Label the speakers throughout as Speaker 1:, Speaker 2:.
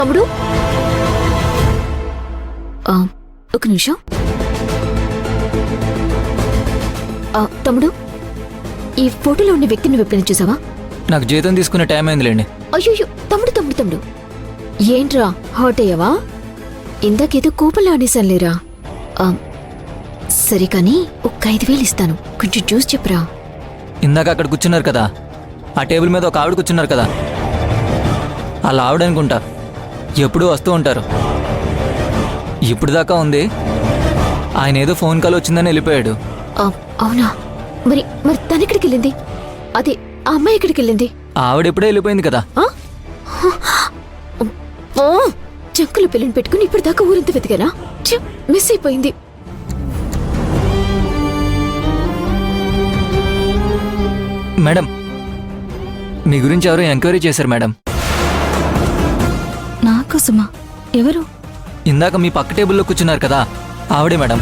Speaker 1: తమ్ముడు ఒక నిమిషం. తమ్ముడు, ఈ ఫోటోలో ఉన్న వ్యక్తిని ఎప్పుడైనా చూసావా?
Speaker 2: నాకు జీతం తీసుకునే టైం అయిందిలేండి.
Speaker 1: అయ్యో తమ్ముడు తమ్ముడు తమ్ముడు, ఏంట్రా హర్ట్ అయ్యావా? ఇందాకేదో కోపంలో అనేసానులేరా. సరే కానీ ఒక 5,000 ఇస్తాను, కొంచెం చూసి చెప్పురా.
Speaker 2: ఇందాక అక్కడ కూర్చున్నారు కదా, ఆ టేబుల్ మీద ఒక ఆవిడ కూర్చున్నారు కదా, అలా ఆవిడ అనుకుంటా. ఎప్పుడూ వస్తూ ఉంటారు. ఇప్పుడు దాకా ఉంది. ఆయన ఏదో ఫోన్ కాల్ వచ్చిందని వెళ్ళిపోయాడు.
Speaker 1: అవునా? మరి మరి తనెక్కడికి వెళ్ళింది? అదే ఆ అమ్మాయి ఎక్కడికి వెళ్ళింది?
Speaker 2: ఆవిడ ఎప్పుడే వెళ్ళిపోయింది కదా.
Speaker 1: చెక్కులు పిల్లని పెట్టుకుని ఇప్పుడు దాకా ఊరంతా వెతికానా? మిస్ అయిపోయింది.
Speaker 2: మేడం, మీ గురించి ఎవరో ఎంక్వైరీ చేశారు మేడం.
Speaker 1: నాకోసమా? ఎవరు?
Speaker 2: ఇందాక మీ పక్క టేబుల్లో కూర్చున్నారు కదా, ఆవిడే మేడం.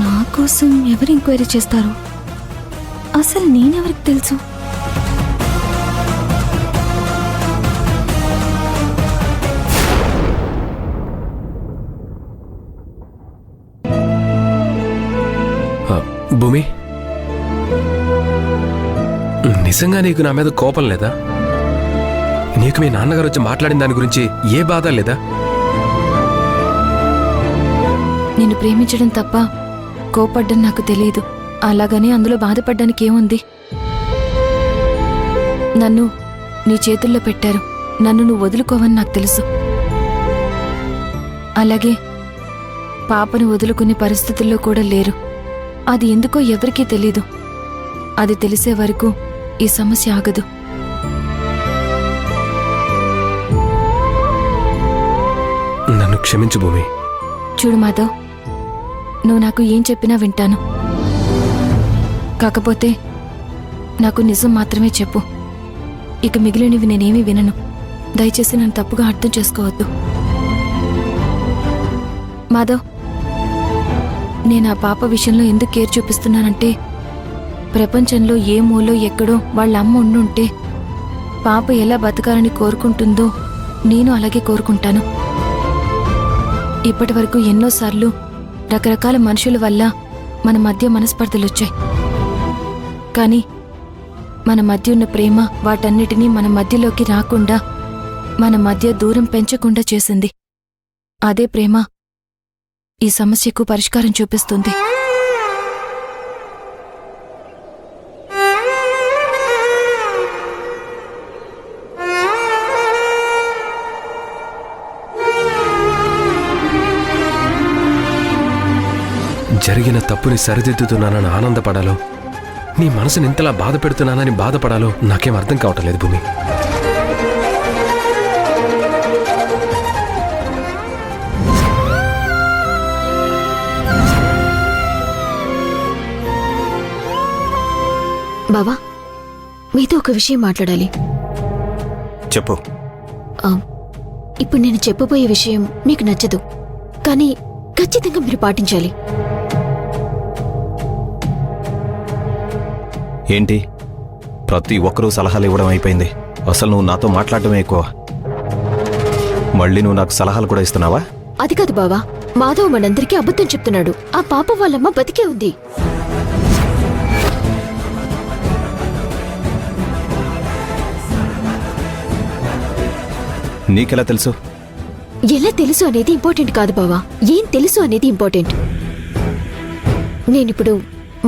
Speaker 1: నా కోసం ఎవరు ఎంక్వైరీ చేస్తారు? అసలు నేనెవరికి తెలుసు?
Speaker 3: భూమి, నిజంగా నీకు నా మీద కోపం లేదా? నీకు మీ నాన్నగారు వచ్చి మాట్లాడిన దాని గురించి ఏ బాధ లేదా?
Speaker 1: నిన్ను ప్రేమించడం తప్ప కోపడ్డం నాకు తెలియదు. అలాగని అందులో బాధపడ్డానికి ఏముంది? నన్ను నీ చేతుల్లో పెట్టారు. నన్ను నువ్వు వదులుకోవని నాకు తెలుసు. అలాగే పాపను వదులుకునే పరిస్థితుల్లో కూడా లేరు. అది ఎందుకో ఎవరికీ తెలీదు. అది తెలిసే వరకు ఈ సమస్య ఆగదు.
Speaker 3: నన్ను క్షమించు భూమి.
Speaker 1: చూడు మాధవ్, నువ్వు నాకు ఏం చెప్పినా వింటాను. కాకపోతే నాకు నిజం మాత్రమే చెప్పు. ఇక మిగిలినవి నేనేమీ వినను. దయచేసి నన్ను తప్పుగా అర్థం చేసుకోవద్దు. మాధవ్, నేను ఆ పాప విషయంలో ఎందుకు కేర్ చూపిస్తున్నానంటే, ప్రపంచంలో ఏ మూలో ఎక్కడో వాళ్ళ అమ్మ ఉండుంటే పాప ఎలా బతకాలని కోరుకుంటుందో నేను అలాగే కోరుకుంటాను. ఇప్పటి వరకు ఎన్నోసార్లు రకరకాల మనుషుల వల్ల మన మధ్య మనస్పర్ధలొచ్చాయి. కానీ మన మధ్య ఉన్న ప్రేమ వాటన్నిటినీ మన మధ్యలోకి రాకుండా, మన మధ్య దూరం పెంచకుండా చేసింది. అదే ప్రేమ ఈ సమస్యకు పరిష్కారం చూపిస్తుంది.
Speaker 3: జరిగిన తప్పుని సరిదిద్దుతున్నానని ఆనందపడాలో, నీ మనసుని ఇంతలా బాధ పెడుతున్నానని బాధపడాలో నాకేం అర్థం కావటం లేదు భూమి.
Speaker 1: బావా, మీతో ఒక విషయం మాట్లాడాలి.
Speaker 4: చెప్పు.
Speaker 1: ఇప్పుడు నేను చెప్పబోయే విషయం మీకు నచ్చదు, కానీ ఖచ్చితంగా మీరు పాటించాలి.
Speaker 4: ఏంటి, ప్రతి ఒక్కరూ సలహాలు ఇవ్వడం అయిపోయింది. అసలు నువ్వు నాతో మాట్లాడటమే ఎక్కువ. మళ్ళీ నువ్వు నాకు సలహాలు కూడా ఇస్తున్నావా?
Speaker 1: అది కాదు బావా, మాధవ్ మనందరికీ అబద్ధం చెప్తున్నాడు. ఆ పాప వాళ్ళమ్మ బతికే ఉంది.
Speaker 4: నీకెలా తెలుసు?
Speaker 1: ఎలా తెలుసు అనేది ఇంపార్టెంట్ కాదు బావా, ఏం తెలుసు అనేది ఇంపార్టెంట్. నేనిప్పుడు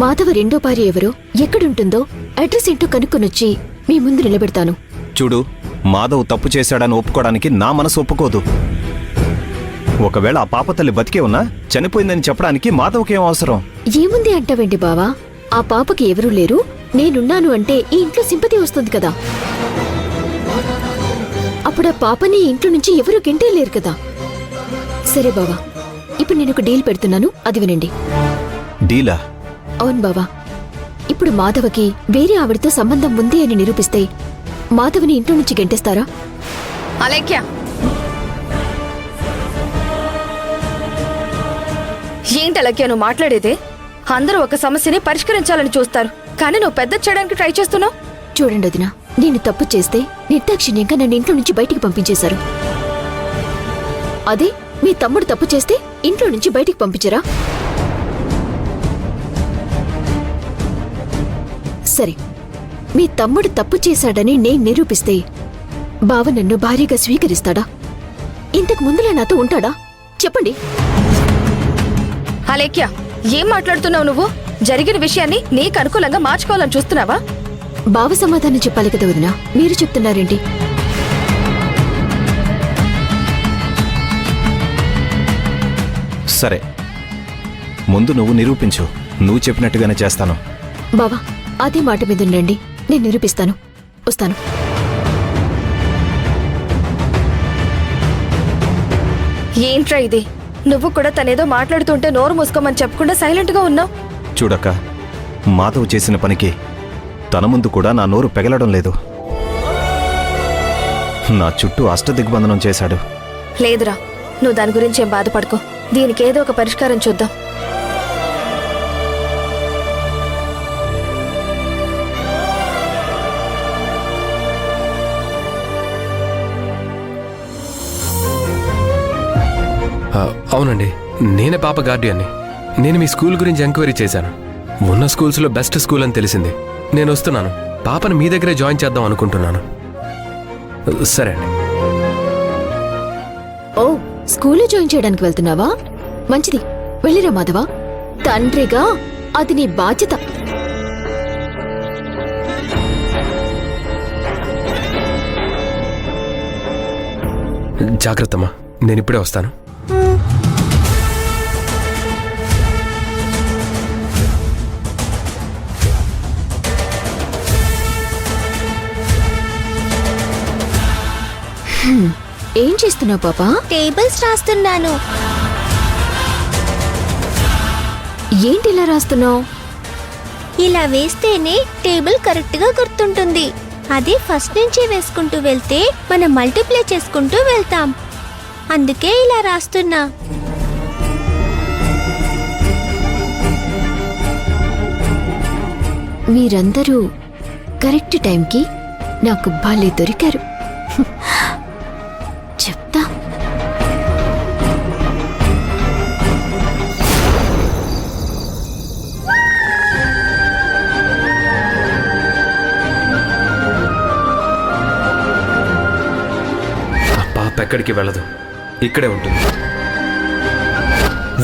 Speaker 1: మాధవ రెండో భార్య ఎవరో, ఎక్కడుంటుందో, అడ్రస్ ఏంటో కనుక్కొనొచ్చి మీ ముందు నిలబెడతాను.
Speaker 4: చూడు, మాధవ్ తప్పు చేశాడని ఒప్పుకోవడానికి నా మనసు ఒప్పుకోదు. ఒకవేళ ఆ పాప తల్లి బతికే ఉన్నా చనిపోయిందని చెప్పడానికి మాధవ్కేం అవసరం?
Speaker 1: ఏముంది అంటావేంటి బావా? ఆ పాపకి ఎవరూ లేరు, నేనున్నాను అంటే ఈ ఇంట్లో సింపతి వస్తుంది కదా. అప్పుడు ఆ పాపని ఇంట్లో నుంచి ఎవరూ గెంటేయలేరు కదా. సరే బావా, ఇప్పుడు నేను ఒక డీల్ పెడుతున్నాను, అది వినండి.
Speaker 4: డీలా?
Speaker 1: అవును బావా. ఇప్పుడు మాధవకి వేరే ఆవిడతో సంబంధం ఉంది అని నిరూపిస్తే మాధవని ఇంట్లో నుంచి గెంటేస్తారా?
Speaker 5: అలేఖ్య, ఏంటి అలేఖ్య నువ్వు మాట్లాడేదే? అందరూ ఒక సమస్యని పరిష్కరించాలని చూస్తారు, కానీ నువ్వు పెద్ద చేయడానికి ట్రై చేస్తున్నావు.
Speaker 1: చూడండి వదినా,
Speaker 6: నేను తప్పు చేస్తే నిర్దాక్షిణ్యంగా నన్ను ఇంట్లో నుంచి బయటికి పంపించేశారు. అదే మీ తమ్ముడు తప్పు చేస్తే ఇంట్లో నుంచి బయటికి పంపించరా? సరే, మీ తమ్ముడు తప్పు చేశాడని నేను నిరూపిస్తే బావ నన్ను భార్యగా స్వీకరిస్తాడా? ఇంతకు ముందులా నాతో ఉంటాడా? చెప్పండి.
Speaker 5: అలేఖ్య, ఏం మాట్లాడుతున్నావు నువ్వు? జరిగిన విషయాన్ని నీకు అనుకూలంగా మార్చుకోవాలని చూస్తున్నావా?
Speaker 6: బావ సమాధానం చెప్పాలి కదా వదినా, మీరు చెప్తున్నారేంటి?
Speaker 4: సరే, ముందు నువ్వు నిరూపించు. నువ్వు చెప్పినట్టుగానే చేస్తాను.
Speaker 6: బావా, అదే మాట మీద ఉండండి, నేను నిరూపిస్తాను. వస్తాను.
Speaker 5: ఏంట్రా ఇది? నువ్వు కూడా తనేదో మాట్లాడుతుంటే నోరు మూసుకోమని చెప్పకుండా సైలెంట్గా ఉన్నావు.
Speaker 4: చూడక్క, మాధవ్ చేసిన పనికి తన ముందు కూడా నా నోరు పెగలడం లేదు. నా చుట్టూ అష్టదిగ్బంధనం చేశాడు.
Speaker 5: లేదురా, నువ్వు దాని గురించి ఏం బాధపడుకో. దీనికి ఏదో ఒక పరిష్కారం చూద్దాం.
Speaker 3: అవునండి, నేనే పాప గార్డియన్ని. నేను మీ స్కూల్ గురించి ఎంక్వైరీ చేశాను. ఉన్న స్కూల్స్లో బెస్ట్ స్కూల్ అని తెలిసింది. నేను వస్తున్నాను. పాపను మీ దగ్గరే జాయిన్ చేద్దాం అనుకుంటున్నాను. సరే అండి.
Speaker 6: ఓ, స్కూల్లో జాయిన్ చేయడానికి వెళ్తున్నావా? మంచిది, వెళ్ళిరా మాధవా. తండ్రిగా అది నీ బాధ్యత.
Speaker 3: జాగ్రత్తమ్మా, నేను ఇప్పుడే వస్తాను.
Speaker 6: ఏం చేస్తున్నావు పాపా?
Speaker 7: టేబుల్స్ రాస్తున్నాను.
Speaker 6: ఏంటి ఇలా రాస్తున్నావు?
Speaker 7: ఇలా వేస్తేనే టేబుల్ కరెక్ట్ గా గుర్తుంటుంది. అదే ఫస్ట్ నుంచి వేసుకుంటూ వెళ్తే మనం మల్టిప్లై చేసుకుంటూ వెళ్తాం. అందుకే ఇలా రాస్తున్నా.
Speaker 6: మీరందరూ కరెక్ట్ టైంకి నాకు భలే దొరికారు. చెప్తా.
Speaker 3: పాప ఎక్కడికి వెళ్ళదు, ఇక్కడే ఉంటుంది.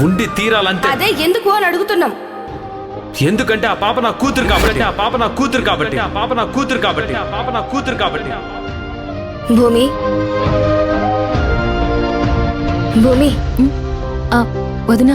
Speaker 3: ఉండి తీరాలంతే.
Speaker 5: అదే ఎందుకు అని అడుగుతున్నాం.
Speaker 3: ఎందుకంటే ఆ పాప నా కూతురు కాబట్టి. ఆ పాప నా కూతురు కాబట్టి. ఆ పాప నా కూతురు కాబట్టి. ఆ పాప నా కూతురు కాబట్టి.
Speaker 5: భూమి, భూమి,
Speaker 1: వదినా